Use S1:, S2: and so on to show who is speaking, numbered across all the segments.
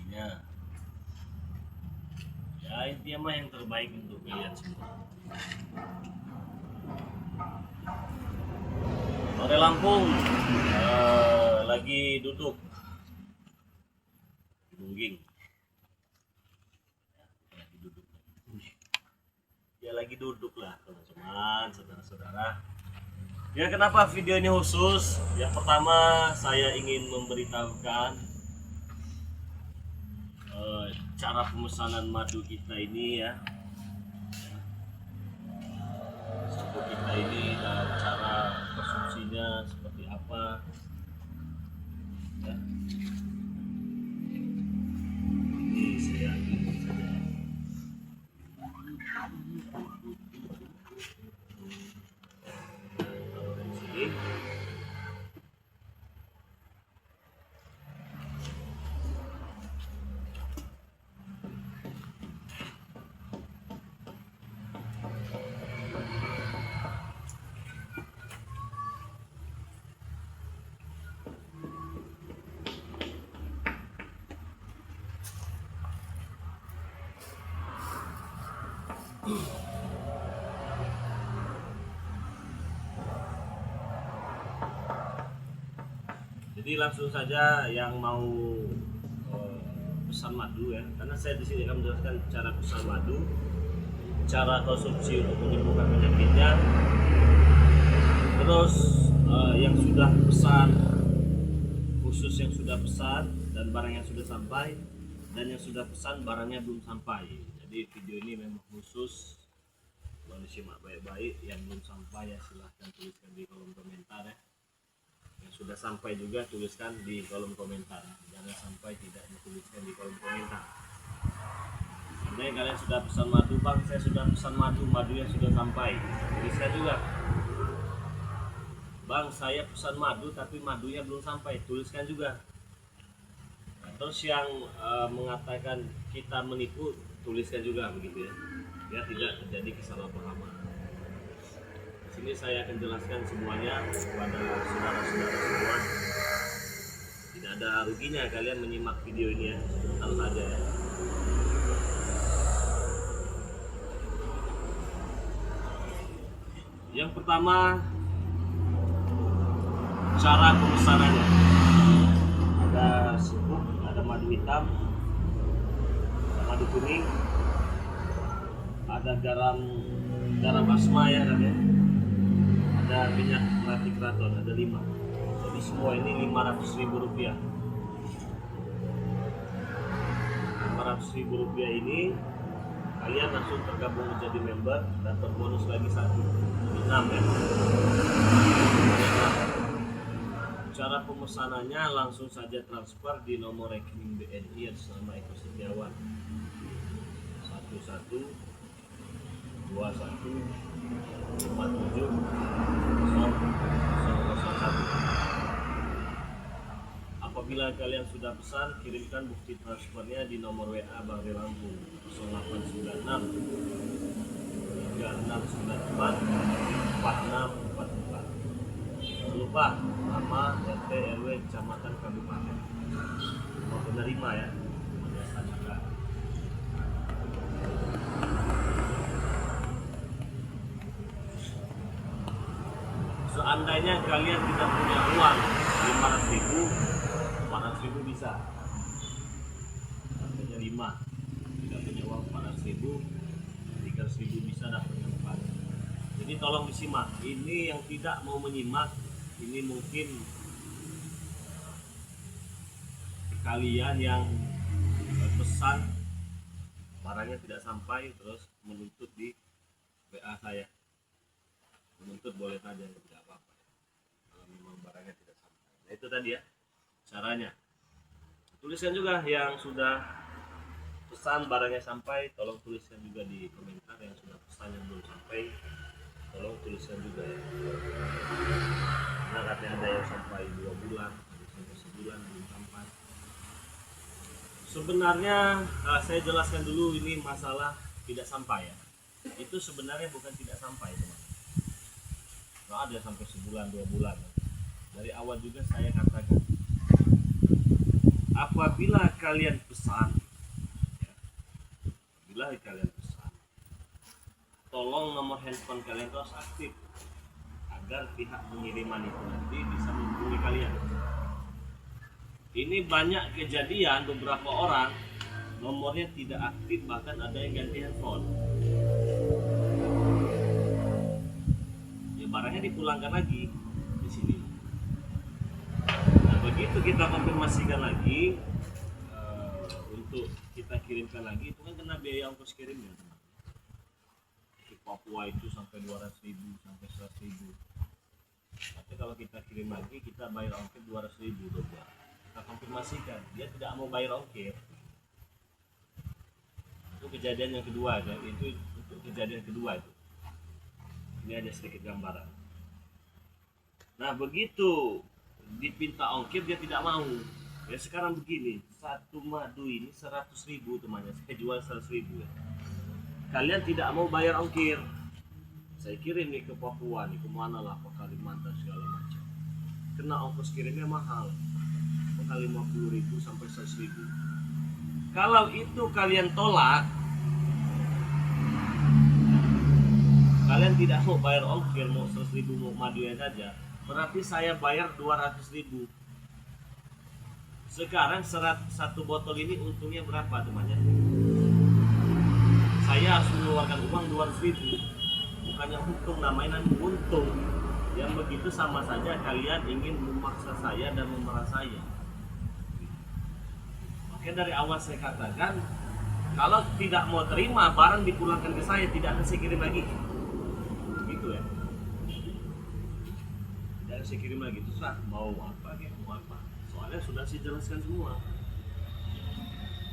S1: intinya ya, intinya mah yang terbaik untuk kalian semua. Sore Lampung lagi duduk nungging, ya lagi duduk lah teman-teman, saudara-saudara. Ya, kenapa video ini khusus? Yang pertama, saya ingin memberitahukan cara pemesanan madu kita ini ya. Suku kita ini dan cara konsumsinya seperti apa ya. Ini saya ingin saja. Sini. Jadi langsung saja yang mau pesan madu ya, karena saya di sini akan menjelaskan cara pesan madu, cara konsumsi untuk menyembuhkan penyakitnya. Terus yang sudah pesan, khusus yang sudah pesan dan barang yang sudah sampai, dan yang sudah pesan barangnya belum sampai. Jadi video ini memang khusus, kalau disimak baik-baik. Yang belum sampai ya silahkan tuliskan di kolom komentar ya. Yang sudah sampai juga tuliskan di kolom komentar, jangan sampai tidak dituliskan di kolom komentar. Seandainya kalian sudah pesan madu, bang saya sudah pesan madu, madunya sudah sampai, tuliskan juga. Bang saya pesan madu tapi madunya belum sampai, tuliskan juga. Terus yang mengatakan kita menipu, tuliskan juga begitu ya, biar tidak terjadi kesalahpahaman. Sini saya akan jelaskan semuanya kepada saudara-saudara semua. Tidak ada ruginya kalian menyimak video ini ya, sebentar saja ya. Yang pertama, cara pemesanannya. Ada serbuk, ada madu hitam, ada madu kuning, ada garam asma ya kan ya. Ada minyak melati keraton, ada 5. Jadi semua ini Rp500.000. Rp500.000 ini kalian langsung tergabung menjadi member dan berbonus lagi 1. 6 ya. Cara pemesanannya langsung saja transfer di nomor rekening BNI atas nama Eko Setiawan 1121 57 001. Apabila kalian sudah pesan, kirimkan bukti transfernya di nomor WA Bang Lampung 0896 3694 4644. Jangan lupa nama, RT, RW, kecamatan, kabupaten, mau penerima ya. Seandainya kalian tidak punya uang 400.000 bisa. Harganya 5. Tidak punya uang 400.000, 300.000 bisa dapatnya 4. Jadi tolong disimak. Ini yang tidak mau menyimak, ini mungkin kalian yang pesan barangnya tidak sampai terus menuntut di WA saya. Menuntut boleh saja, tidak apa-apa kalau memang barangnya tidak sampai. Nah itu tadi ya caranya. Tuliskan juga yang sudah pesan barangnya sampai, tolong tuliskan juga di komentar. Yang sudah pesan yang belum sampai, tolong tuliskan juga ya. Karena katanya ada yang sampai 2 bulan, ada yang sampai sebulan belum sampai. Sebenarnya saya jelaskan dulu ini masalah tidak sampai ya. Itu sebenarnya bukan tidak sampai teman. Nggak ada sampai sebulan 2 bulan. Dari awal juga saya katakan, apabila kalian pesan, ya, bila kalian pesan, tolong nomor handphone kalian harus aktif agar pihak pengiriman itu nanti bisa menghubungi kalian. Ini banyak kejadian beberapa orang nomornya tidak aktif, bahkan ada yang ganti handphone. Ya barangnya dipulangkan lagi di sini. Nah begitu kita konfirmasikan lagi untuk kita kirimkan lagi, itu kan kena biaya ongkos kirimnya. Di Papua itu sampai 200.000 sampai 100.000. Tapi kalau kita kirim lagi kita bayar ongkir 200.000 dolar. Kita konfirmasikan dia tidak mau bayar ongkir. Itu kejadian yang kedua, ya. Itu untuk kejadian kedua itu. Ini ada sedikit gambaran. Nah begitu dipinta ongkir dia tidak mau. Ya sekarang begini, satu madu ini 100.000 temannya, saya jual 100.000 ya. Kalian tidak mau bayar ongkir, saya kirim nih ke Papua nih, kemana lah, ke Kalimantan segala macam. Kena ongkos kirimnya mahal, bakal 50.000 sampai 100.000. Kalau itu kalian tolak, kalian tidak mau bayar ongkir, mau 100.000 mau madunya saja, berarti saya bayar 200.000. Sekarang satu botol ini untungnya berapa temannya? Saya harus mengeluarkan uang 200.000. Bukannya untung, namanya untung. Yang begitu sama saja kalian ingin memaksa saya dan memerah saya. Makanya dari awal saya katakan, kalau tidak mau terima barang dipulangkan ke saya, tidak akan saya kirim lagi. Gitu ya. Tidak akan saya kirim lagi. Terus mau apa ya, mau apa. Soalnya sudah saya jelaskan semua.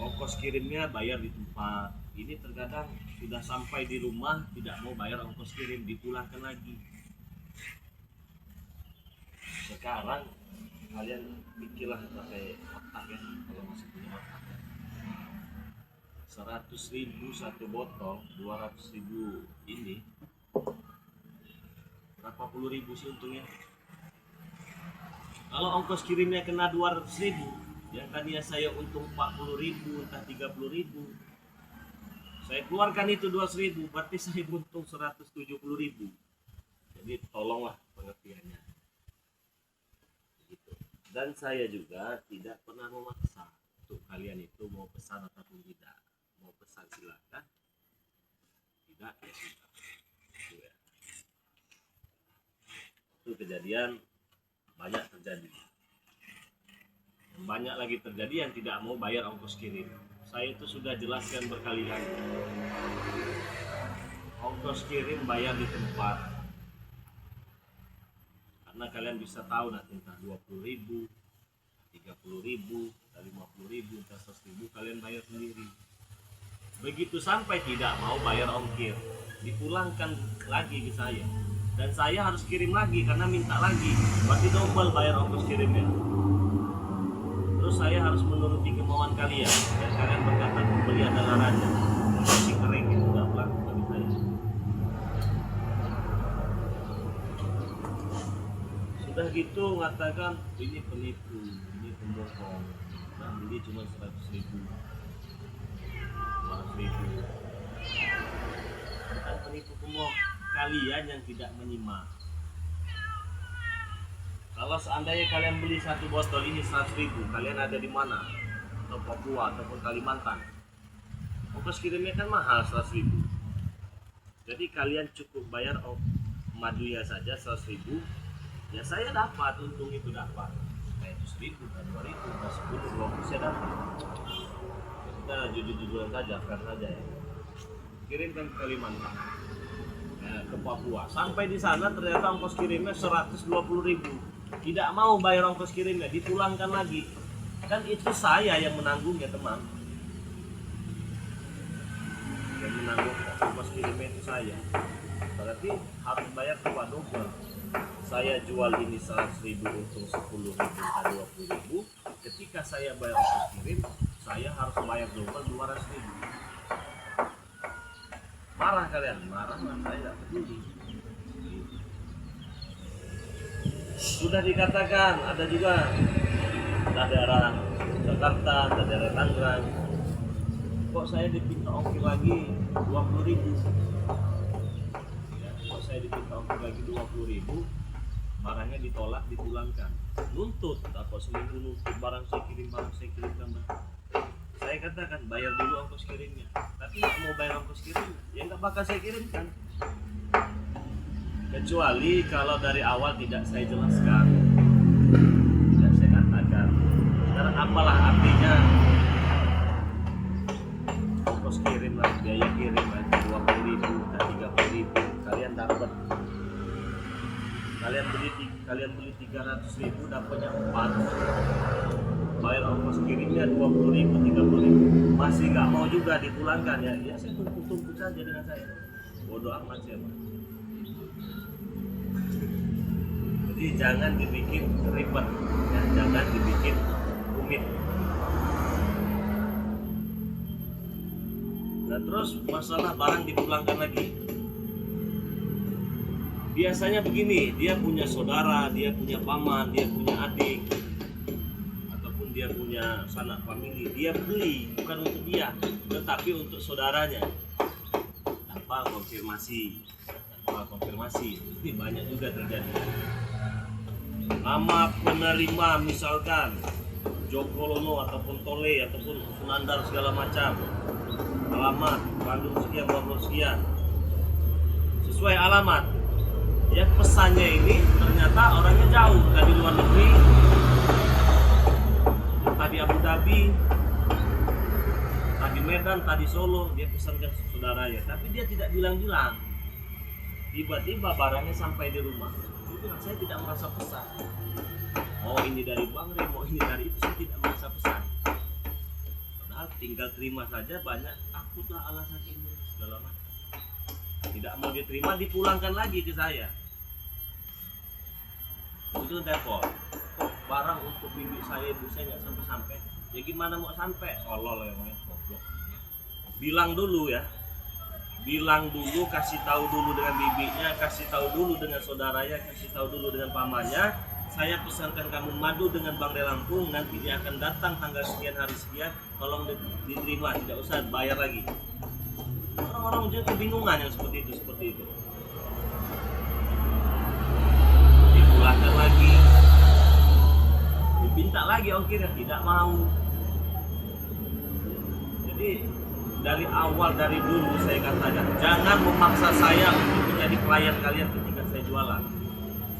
S1: Ongkos kirimnya bayar di tempat. Ini terkadang sudah sampai di rumah tidak mau bayar ongkos kirim, dipulangkan lagi. Sekarang kalian pikirlah pakai otak ya, kalau masih punya otak. 100.000 satu botol, 200.000 ini berapa puluh ribu sih untungnya? Kalau ongkos kirimnya kena 200.000, yang tadinya saya untung 40.000 entah 30.000, saya keluarkan itu 200.000, berarti saya untung 170.000. Jadi tolonglah pengertiannya. Gitu. Dan saya juga tidak pernah memaksa untuk kalian itu mau pesan ataupun tidak. Mau pesan silakan, tidak ya sudah. Gitu ya. Itu kejadian banyak terjadi. Banyak lagi terjadi yang tidak mau bayar ongkos kirim. Saya itu sudah jelaskan berkali-kali. Ongkos kirim bayar di tempat. Karena kalian bisa tahu nanti entah 20.000, 30.000, 50.000, entah 100.000 kalian bayar sendiri. Begitu sampai tidak mau bayar ongkir, dipulangkan lagi ke saya. Dan saya harus kirim lagi karena minta lagi. Berarti double bayar ongkos kirimnya. Terus saya harus menuruti kemauan kalian. Dan kalian berkata pembeli adalah raja. Masih kering itu tidak berlaku bagi saya. Sudah gitu mengatakan ini penipu, ini pembohong. Nah, beli cuma 100.000, 200.000. Dan penipu pembohong. Kalian yang tidak menyimak. Kalau seandainya kalian beli satu botol ini 100.000, kalian ada di mana? Atau Papua ataupun Kalimantan. Ongkos kirimnya kan mahal 100.000. Jadi kalian cukup bayar madunya saja 100.000. Ya saya dapat, untung itu dapat. Kayak itu 1.000, 2.000, 10, 20 saya dapat. Kita jujur-jujuran saja, fair saja ya. Kirimkan ke Kalimantan, ke Papua. Sampai di sana ternyata ongkos kirimnya 120.000. Tidak mau bayar ongkos kirimnya, dipulangkan lagi. Kan itu saya yang menanggung ya teman. Yang menanggung ongkos kirimnya itu saya. Berarti harus bayar dua double. Saya jual ini 100.000 untung 10.000 atau 20.000. Ketika saya bayar ongkos kirim, saya harus bayar double 200.000. Marah kalian? Marah lah, saya tidak peduli. Sudah dikatakan, ada juga daerah Jakarta, entah daerah Tangerang, kok saya dipinta ongkir lagi 20.000 ya, kok saya dipinta ongkir lagi 20.000, barangnya ditolak, dipulangkan, nuntut, apa seminggu nuntut barang saya kirimkan. Saya katakan bayar dulu ongkos kirimnya, tapi nggak mau bayar ongkos kirim, ya nggak bakal saya kirimkan, kecuali kalau dari awal tidak saya jelaskan, tidak saya katakan. Sekarang apalah artinya ongkos kirim lah, biaya kirim lah 20.000 dan 30.000, kalian dapat, kalian beli 300.000 dapatnya 4, bayar ongkos kirimnya 20.000, 30.000, masih nggak mau juga dipulangkan, ya saya tumpuk saja dengan saya, bodoh amat saya. Jadi jangan dibikin ribet, ya, jangan dibikin rumit. Nah terus masalah barang dipulangkan lagi, biasanya begini, dia punya saudara, dia punya paman, dia punya adik, ataupun dia punya sanak famili, dia beli bukan untuk dia, tetapi untuk saudaranya, tanpa konfirmasi. Ini banyak juga terjadi. Nama penerima misalkan Jokolono ataupun Tole ataupun Sunandar segala macam, alamat Bandung sekian, Bandung sekian, sesuai alamat. Ya pesannya ini ternyata orangnya jauh, entah di luar negeri, entah di Abu Dhabi, entah di Medan, entah di Solo, dia pesankan saudaranya, tapi dia tidak bilang-bilang. Tiba-tiba barangnya sampai di rumah, itu saya tidak merasa pesan. Oh ini dari Bang Rem, oh ini dari itu, saya tidak merasa pesan. Padahal tinggal terima saja, banyak takutlah alasan ini segala macam. Tidak mau diterima, dipulangkan lagi ke saya. Itu depot. Kok barang untuk bibi saya, ibu saya nggak sampai-sampai? Ya gimana mau sampai? Tolol ya, goblok. Bilang dulu ya. Bilang dulu, kasih tahu dulu dengan bibinya, kasih tahu dulu dengan saudaranya, kasih tahu dulu dengan pamannya. Saya pesankan kamu madu dengan Bang Re Lampung, nanti dia akan datang tanggal sekian hari sekian, tolong diterima, tidak usah bayar lagi. Orang-orang juga kebingungan yang seperti itu. Dipulangkan lagi, diminta lagi ongkirnya, tidak mau. Jadi dari awal, dari dulu saya katakan, jangan memaksa saya untuk menjadi klien kalian ketika saya jualan.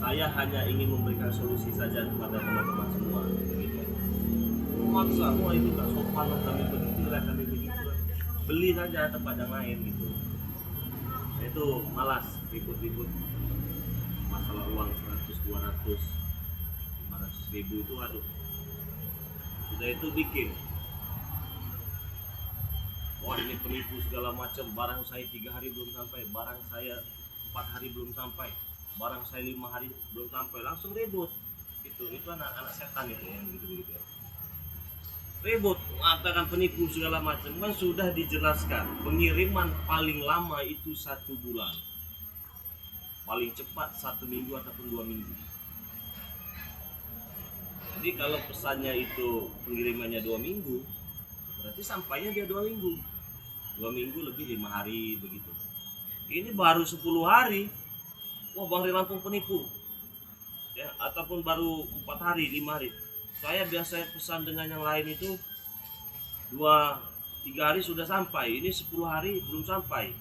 S1: Saya hanya ingin memberikan solusi saja kepada teman-teman semua. Memaksa, wah itu tak sopan, kami begitulah. Beli saja tempat yang lain gitu. Saya itu malas ribut-ribut masalah uang 100, 200, 500 ribu itu, aduh. Sudah itu bikin. Wah ini penipu segala macam, barang saya 3 hari belum sampai, barang saya 4 hari belum sampai, barang saya 5 hari belum sampai, langsung ribut. Itu anak-anak setan itu yang begitu-begitu. Ribut, mengatakan penipu segala macam, kan sudah dijelaskan. Pengiriman paling lama itu 1 bulan, paling cepat 1 minggu ataupun 2 minggu. Jadi kalau pesannya itu pengirimannya 2 minggu, berarti sampainya dia 2 minggu. 2 minggu lebih 5 hari begitu. Ini baru 10 hari. Wah Bang Re Lampung penipu. Ya, ataupun baru 4 hari, 5 hari. Saya biasa pesan dengan yang lain itu 2-3 hari sudah sampai. Ini 10 hari belum sampai.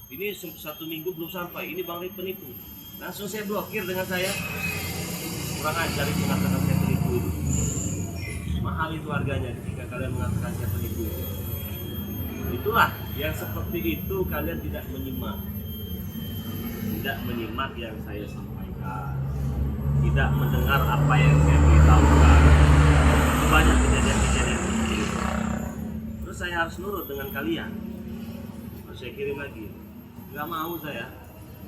S1: Ini 1 minggu belum sampai. Ini Bang Re penipu. Langsung saya blokir dengan saya. Kurang ajar itu mengatakan saya penipu itu. Mahal itu harganya ketika kalian mengatakan saya penipu itu. Itulah yang seperti itu, kalian tidak menyimak yang saya sampaikan, tidak mendengar apa yang saya beritahukan. Banyak kejadian-kejadian seperti itu. Terus saya harus nurut dengan kalian, terus saya kirim lagi, nggak mau saya.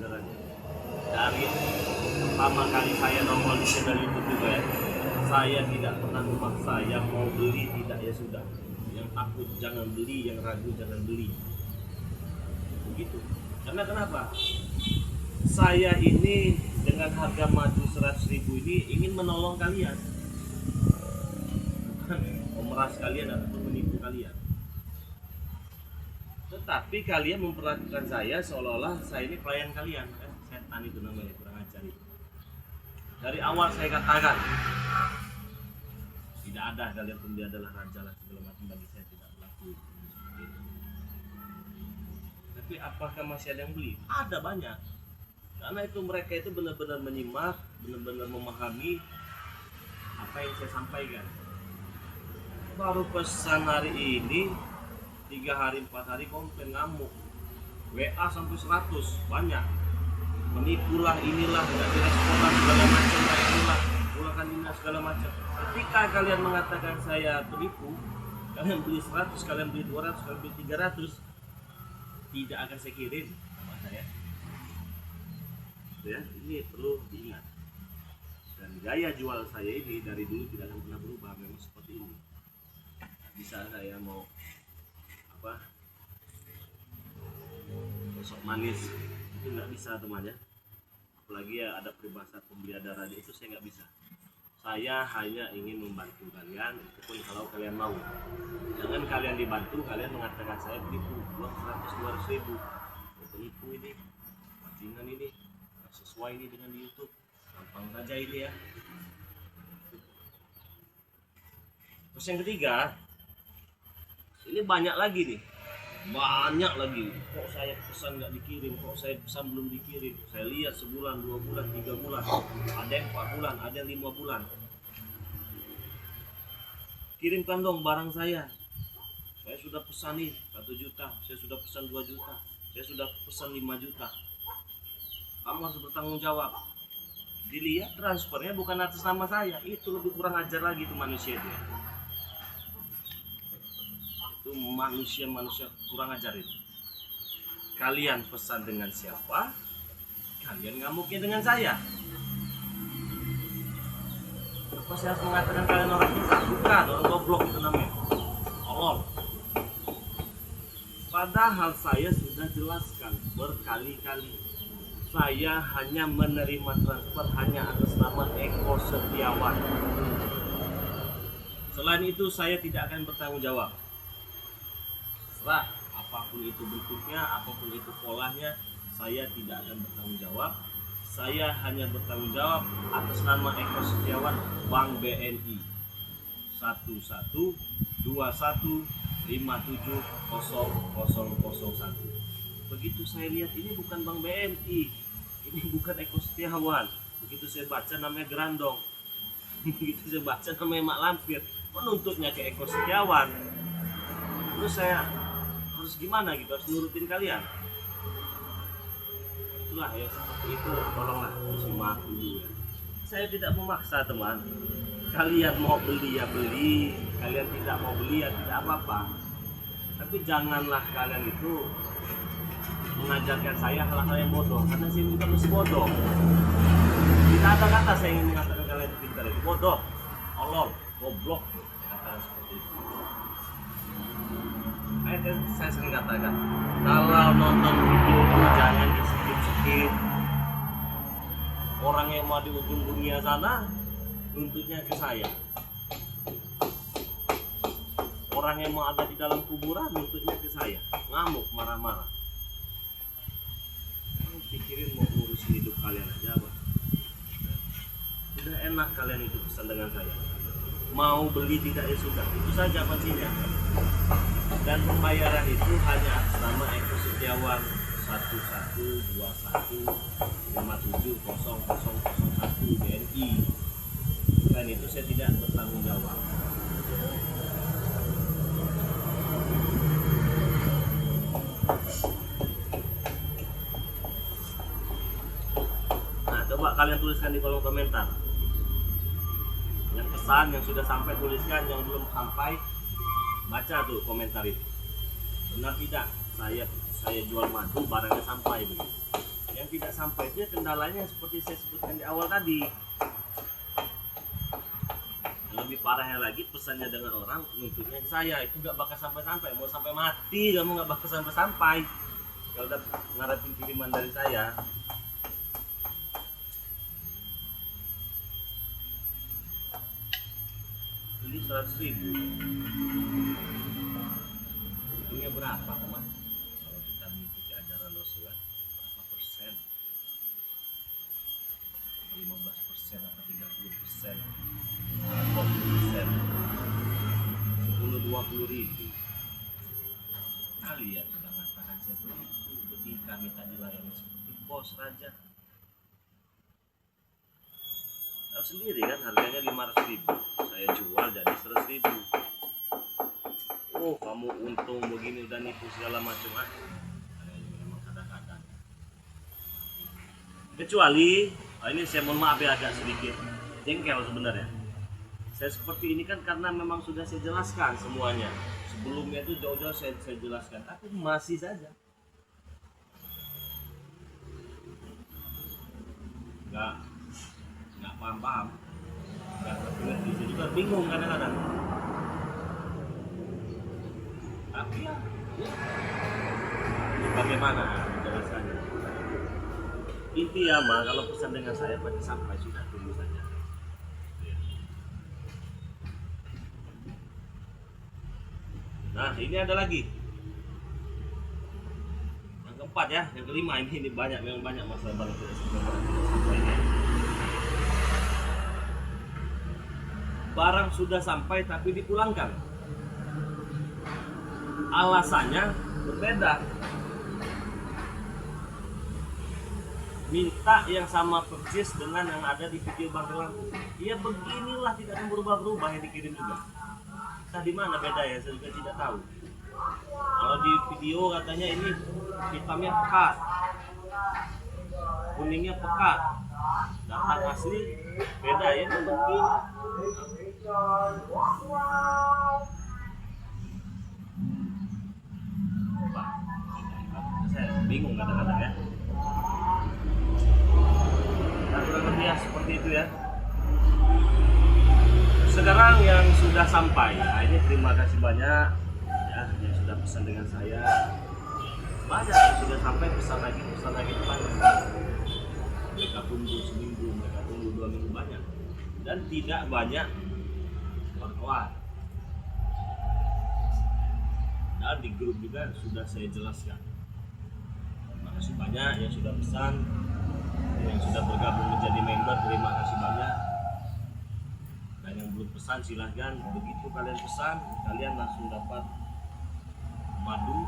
S1: Dari pertama kali saya nongol di channel YouTube juga ya, saya tidak pernah memaksa. Yang mau beli tidak, ya sudah. Yang takut jangan beli, yang ragu jangan beli. Begitu. Karena kenapa? Saya ini dengan harga madu 100.000 ini ingin menolong kalian. memeras kalian atau menipu kalian. Tetapi kalian memperlakukan saya seolah-olah saya ini pelayan kalian. Setan itu namanya, kurang ajar itu. Dari awal saya katakan, tidak ada kalian pun dia adalah raja lah segala macam, bagi saya tidak berlaku. Tapi apakah masih ada yang beli? Ada banyak. Karena itu mereka itu benar-benar menyimak, benar-benar memahami apa yang saya sampaikan. Baru pesan hari ini 3 hari 4 hari komplain, ngamuk, WA sampai 100 banyak, menipulah, inilah, nggak direspon segala macam, inilah, pulangkan ini segala macam. Ketika kalian mengatakan saya penipu, kalian beli 100, kalian beli 200, kalian beli 300, tidak akan saya kirim sama saya. Ya, ini perlu diingat. Dan gaya jual saya ini dari dulu tidak akan pernah berubah, memang seperti ini. Bisa saya mau sosok manis itu nggak bisa teman ya, apalagi ya ada peribahasa pembeli ada raja, itu saya nggak bisa. Saya hanya ingin membantu kalian, itu pun kalau kalian mau. Jangan kalian dibantu kalian mengatakan saya penipu, uang 100-200 ribu, penipu ini, bajingan ini, nggak sesuai ini dengan di YouTube, gampang saja ini ya. Terus yang ketiga, ini banyak lagi nih, banyak lagi. Kok saya pesan nggak dikirim, kok saya pesan belum dikirim. Saya lihat sebulan, 2 bulan, 3 bulan, ada yang 4 bulan, ada yang 5 bulan. Kirimkan dong barang saya sudah pesan nih 1 juta, saya sudah pesan 2 juta, saya sudah pesan 5 juta. Kamu harus bertanggung jawab. Dilihat transfernya bukan atas nama saya, itu lebih kurang ajar lagi tuh manusia itu. Itu manusia kurang ajar itu. Kalian pesan dengan siapa, kalian ngamuknya dengan saya. Apa saya harus mengatakan kalian orang pintar? Bukan, orang goblok itu namanya, tolol. Padahal saya sudah jelaskan berkali-kali, saya hanya menerima transfer hanya atas nama Eko Setiawan. Selain itu saya tidak akan bertanggung jawab. Serah apapun itu bentuknya, apapun itu polanya, saya tidak akan bertanggung jawab. Saya hanya bertanggung jawab atas nama Eko Setiawan, Bank BNI 1121570001. Begitu saya lihat ini bukan Bank BNI, ini bukan Eko Setiawan. Begitu saya baca namanya Grandong, begitu saya baca namanya Mak Lampir, menuntutnya ke Eko Setiawan. Terus saya harus gimana gitu, harus nurutin kalian. Itulah ya, seperti itu. Tolonglah disimak dulu ya. Saya tidak memaksa teman. Kalian mau beli ya beli, kalian tidak mau beli ya tidak apa-apa. Tapi janganlah kalian itu mengajarkan saya hal-hal yang bodoh, karena saya bukan masih bodoh. Tidak ada kata saya ingin mengatakan kalian itu pintar, itu bodoh, tolol, goblok, kata seperti itu. Saya sering katakan, kalau nonton video jangan di skip. Orang yang mau di ujung dunia sana nuntutnya ke saya. Orang yang mau ada di dalam kuburan nuntutnya ke saya. Ngamuk, marah-marah. Pikirin mau ngurusin hidup kalian aja, Bang. Sudah enak kalian itu pesan dengan saya. Mau beli tidak ya sudah, itu saja kuncinya. Dan pembayaran itu hanya atas nama Eko Setiawan 1121570001 BNI. Dan itu saya tidak bertanggung jawab. Nah, coba kalian tuliskan di kolom komentar. Yang pesan, yang sudah sampai tuliskan, yang belum sampai baca tuh komentar itu. Benar tidak saya jual madu barangnya sampai begitu. Yang tidak sampai itu kendalanya seperti saya sebutkan di awal tadi. Lebih parahnya lagi, pesannya dengan orang nuntutnya ke saya, itu nggak bakal sampai-sampai. Mau sampai mati kamu nggak bakal sampai-sampai kalau udah ngarepin kiriman dari saya. Jadi 100.000. Hitungnya berapa teman? Kalau kita mengikuti ajaran Rasulullah, berapa persen? 15% atau 30%, 20%, 10-20 ribu. Kalian sudah mengatakan seperti itu, ketika minta dilayani seperti bos raja. Tahu sendiri kan harganya 500.000, saya jual jadi 100.000. Oh, kamu untung begini udah nipu segala macam. Memang kadang-kadang. Kecuali ini saya mohon maaf ya, agak sedikit jengkel sebenarnya. Saya seperti ini kan karena memang sudah saya jelaskan semuanya. Sebelumnya itu jauh-jauh saya jelaskan, tapi masih saja nggak paham, nggak ngerti, saya juga bingung kadang-kadang. Tapi ya bagaimana menjelaskannya? Intinya mah kalau pesan dengan saya pada sampai sudah tunggu saja. Nah, ini ada lagi yang keempat ya, yang kelima. Ini banyak, memang banyak masalah barang tidak sampai. Barang sudah sampai tapi dipulangkan, alasannya berbeda. Minta yang sama persis dengan yang ada di video Bang Relang. Ya beginilah, tidak akan berubah-berubah yang dikirim juga. Nah, di mana beda ya? Saya juga tidak tahu. Kalau di video katanya ini hitamnya pekat, kuningnya pekat. Datang asli beda ya, itu begini. Saya bingung kadang-kadang ya. Nah, kurang lebih ya seperti itu ya. Sekarang yang sudah sampai, nah ini terima kasih banyak ya yang sudah pesan dengan saya. Banyak yang sudah sampai, pesan lagi itu banyak. Mereka tunggu seminggu, mereka tunggu 2 minggu, banyak. Dan tidak banyak wartawan. Dan di grup juga sudah saya jelaskan. Terima kasih banyak yang sudah pesan, yang sudah bergabung menjadi member, terima kasih banyak. Dan yang belum pesan silahkan, begitu kalian pesan, kalian langsung dapat madu,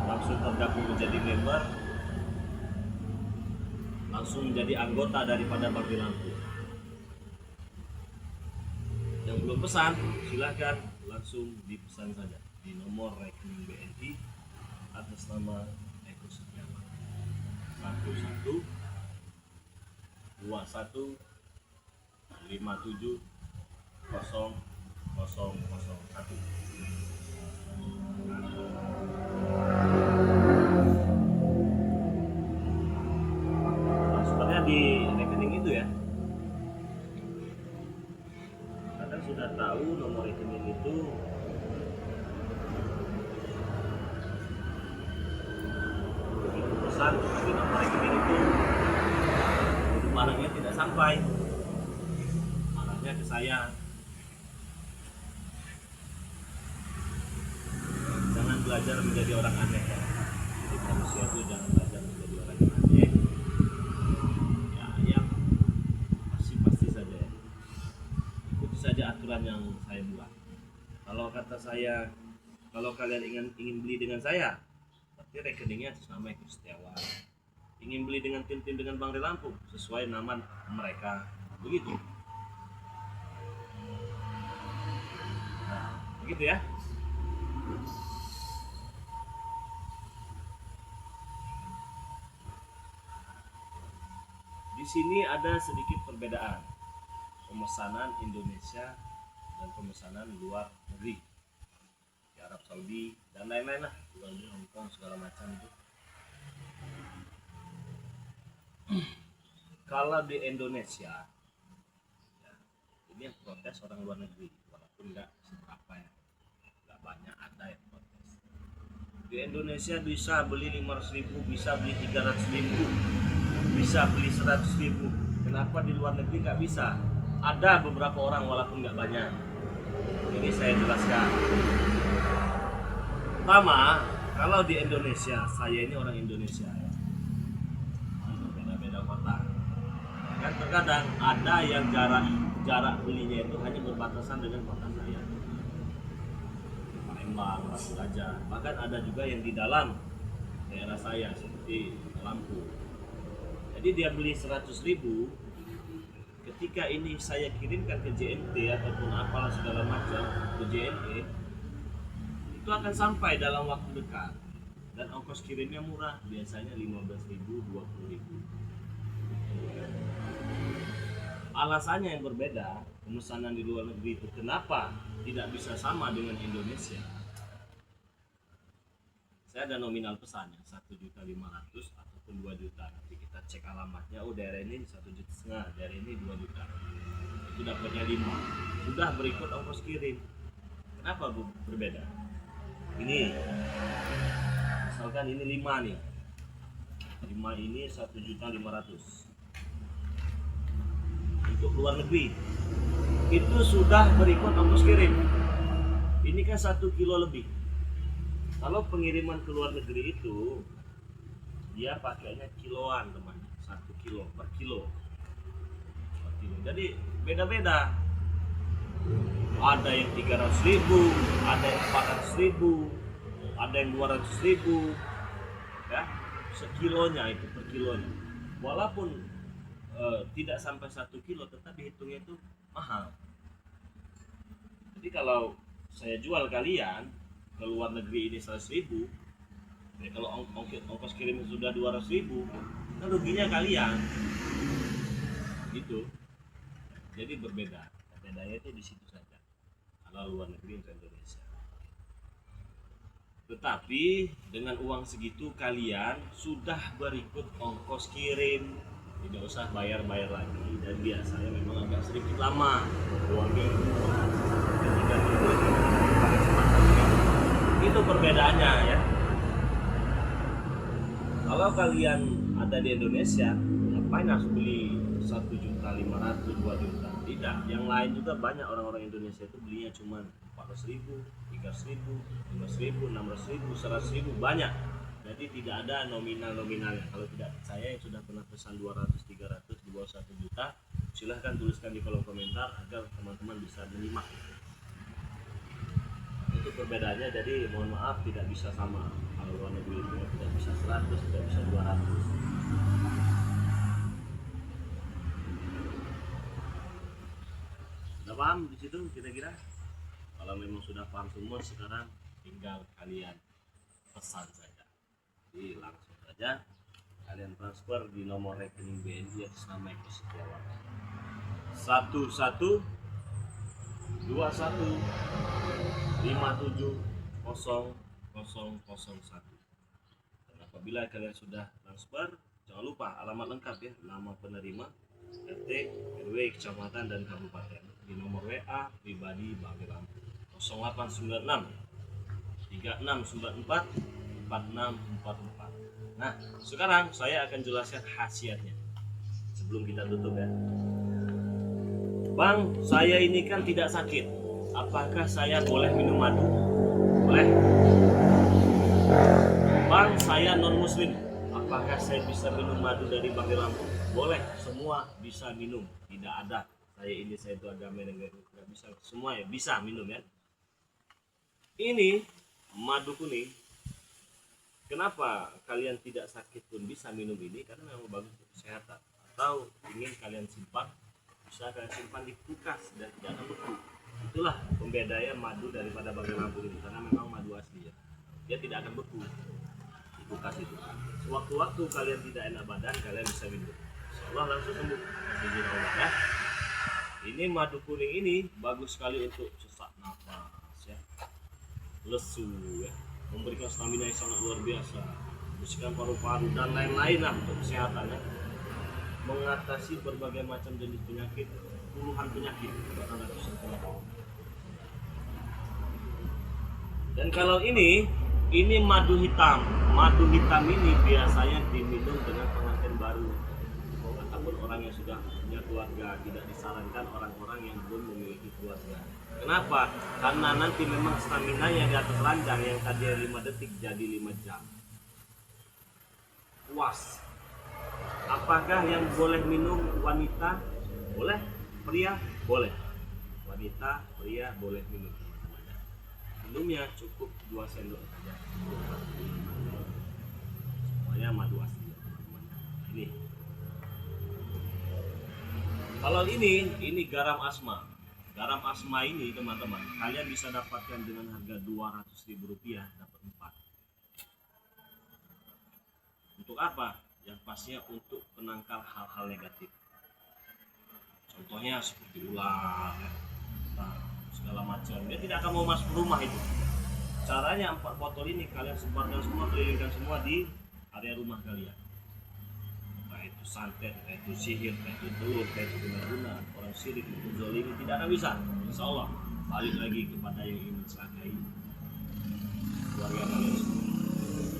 S1: langsung tergabung menjadi member, langsung menjadi anggota daripada Bakti Lampu. Yang belum pesan silahkan langsung dipesan saja di nomor rekening BNI atas nama Eko Setiawan 11 21 57 0001. Nah, sebenarnya di rekening itu ya, kadang sudah tahu nomor rekening itu. Begitu pesan di nomor rekening itu, barangnya tidak sampai, ke saya. Jangan belajar menjadi orang aneh ya. Jadi manusia itu jangan belajar menjadi orang aneh. Ya, yang pasti saja ya. Ikuti saja aturan yang saya buat. Kalau kata saya, kalau kalian ingin beli dengan saya, berarti rekeningnya atas nama Eko Setiawan. Ingin beli dengan tim-tim dengan Bang Relampu, sesuai nama mereka. Begitu. Begitu ya. Di sini ada sedikit perbedaan pemesanan Indonesia dan pemesanan luar negeri, di Arab Saudi dan lain-lain lah, luar negeri, Hongkong segala macam itu. Kalau di Indonesia ya, ini yang protes orang luar negeri, walaupun enggak seberapa ya, enggak banyak, ada yang protes. Di Indonesia bisa beli 500.000, bisa beli 300.000, bisa beli 100.000. Kenapa di luar negeri nggak bisa? Karena di luar negeri itu sudah ada yang menjual 500.000, 600.000, 700.000, 800.000, 900.000. Kenapa? Karena di luar negeri itu sudah ada yang menjual 500.000, 600.000, 700.000, 800.000. ada beberapa orang walaupun nggak banyak. Ini saya jelaskan. Pertama, kalau di Indonesia, saya ini orang Indonesia, beda-beda kota. Kan terkadang ada yang jarak belinya itu hanya berbatasan dengan kota saya, Palembang, Batu Raja. Bahkan ada juga yang di dalam daerah saya seperti Lampung. Jadi dia beli 100.000, ketika ini saya kirimkan ke JNT ataupun apalah segala macam ke JNE, itu akan sampai dalam waktu dekat dan ongkos kirimnya murah, biasanya 15.000, 20.000. Alasannya yang berbeda, pemesanan di luar negeri itu kenapa tidak bisa sama dengan Indonesia? Saya ada nominal pesannya 1.500.000 ataupun 2 juta. Nanti kita cek alamatnya, oh daerah ini 1,5 juta, daerah ini 2 juta. Itu dapatnya 5. Sudah berikut ongkos kirim. Kenapa berbeda? Ini misalkan ini 5 nih. 5 ini 1.500.000. Untuk luar negeri itu sudah berikut ongkos kirim. Ini kan 1 kilo lebih. Kalau pengiriman ke luar negeri itu dia pakainya kiloan teman, 1 kilo per kilo. Jadi beda-beda. Ada yang 300.000, ada yang 400.000, ada yang 200.000, ya sekilonya itu per kilonya. Walaupun tidak sampai 1 kilo, tetapi hitungnya itu mahal. Jadi kalau saya jual kalian ke luar negeri ini 100.000, ya kalau ongkos kirim sudah 200.000, kan ruginya kalian. Itu. Jadi berbeda. Bedanya itu di situ saja. Kalau luar negeri ke Indonesia. Tetapi dengan uang segitu kalian sudah berikut ongkos kirim. Tidak usah bayar-bayar lagi, dan biasanya memang agak sedikit lama uangnya. Itu perbedaannya ya. Kalau kalian ada di Indonesia, ngapain harus beli 1.500.000, 2 juta? Tidak, yang lain juga banyak orang-orang Indonesia itu belinya cuma 400.000, 300.000, 500.000, 600.000, 100.000, banyak. Jadi tidak ada nominalnya. Kalau tidak saya yang sudah pernah pesan 200, 300 di bawah 1 juta, silahkan tuliskan di kolom komentar agar teman-teman bisa menyimak. Itu perbedaannya. Jadi mohon maaf tidak bisa sama. Kalau luar negeri itu tidak bisa 100, tidak bisa 200. Sudah paham di situ kira-kira? Kalau memang sudah paham semua, sekarang tinggal kalian pesan saja. Jadi langsung saja kalian transfer di nomor rekening BNI atas nama Eko Setiawan 1121570001. Dan apabila kalian sudah transfer, jangan lupa alamat lengkap ya, nama penerima, RT, RW, kecamatan dan kabupaten. Di nomor WA pribadi Bang Lampung 0896 3694 4644. Nah, sekarang saya akan jelaskan khasiatnya sebelum kita tutup ya. Bang, saya ini kan tidak sakit. Apakah saya boleh minum madu? Boleh. Bang, saya non muslim. Apakah saya bisa minum madu dari Bang Lampung? Boleh, semua bisa minum. Tidak ada saya itu agama yang nggak bisa. Semua ya bisa minum ya. Ini madu kuning. Kenapa kalian tidak sakit pun bisa minum ini? Karena memang bagus untuk kesehatan. Atau ingin kalian simpan, bisa kalian simpan di kulkas dan tidak akan beku. Itulah pembedanya madu daripada Bang Lampung ini, karena memang madu asli ya. Dia tidak akan beku di kulkas itu. Sewaktu-waktu kalian tidak enak badan, kalian bisa minum. Insyaallah langsung sembuh. Izin Allah ya. Ini madu kuning ini bagus sekali untuk sesak nafas ya, lesu ya, memberikan stamina yang sangat luar biasa, membersihkan paru-paru dan lain-lain lah untuk kesehatan ya. Mengatasi berbagai macam jenis penyakit, puluhan penyakit, bahkan ratusan penyakit. Dan kalau ini madu hitam. Madu hitam ini biasanya diminum dengan pengantin baru. Mau kata orang yang sudah punya keluarga, tidak disarankan orang-orang yang belum memiliki keluarga. Kenapa? Karena nanti memang stamina-nya di atas ranjang yang tadi 5 detik jadi 5 jam. Puas. Apakah yang boleh minum wanita? Boleh. Pria? Boleh. Wanita, pria boleh minum. Minumnya cukup 2 sendok saja. Semuanya madu asli. Ini. Kalau ini garam asma. Garam asma ini teman-teman, kalian bisa dapatkan dengan harga Rp200.000, dapat 4. Untuk apa? Yang pastinya untuk penangkal hal-hal negatif. Contohnya seperti ular, segala macam. Dia tidak akan mau masuk rumah itu. Caranya 4 botol ini kalian sebarkan semua, kelilingkan semua di area rumah kalian. Entah itu santet, entah itu sihir, entah itu telur, entah itu guna-guna, orang syirik, itu zolimi, tidak akan bisa. Insya Allah balik lagi kepada yang ingin mencelakai keluarga kalian semua.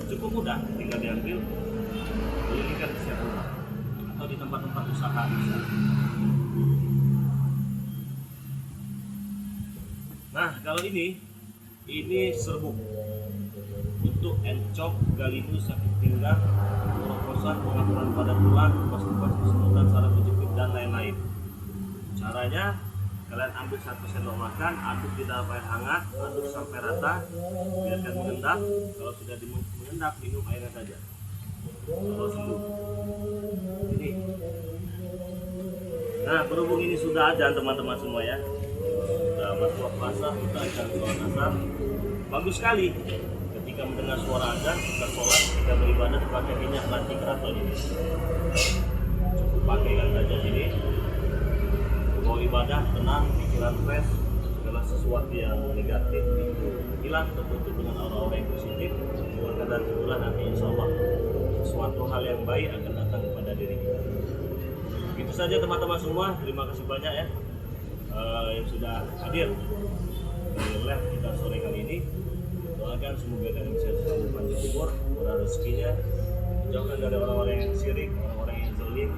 S1: Cukup mudah, tinggal diambil, kelilingkan di setiap rumah atau di tempat-tempat usaha bisa. Nah, kalau ini serbuk untuk encok, galinus, sakit pinggang, kerokosan, pengaturan pada tulang, kupas-kupas, kesemutan, saraf kejepit, dan lain-lain. Caranya, kalian ambil 1 sendok makan, aduk di dalam air hangat, aduk sampai rata, biarkan mengendap. Kalau sudah mengendap, minum airnya saja. Kalau sembuh. Ini. Nah, berhubung ini sudah ada teman-teman semua ya. Sudah masuk puasa, kita akan sholat asar. Bagus sekali ketika mendengar suara azan, kita sholat, kita beribadah pakai minyak mati keraton ini. Cukup pakaikan saja ini. Mau ibadah tenang, pikiran fresh, segala sesuatu yang negatif itu hilang, tertutup dengan aura-aura yang positif. Dengan kadar itulah nanti insya Allah sesuatu hal yang baik akan datang kepada diri kita. Begitu saja teman-teman semua, terima kasih banyak ya yang sudah hadir di live kita sore kali ini. Doakan semoga kalian bisa selalu panjang umur, murah rezekinya, jauhkan dari orang-orang yang syirik, orang-orang yang zalim,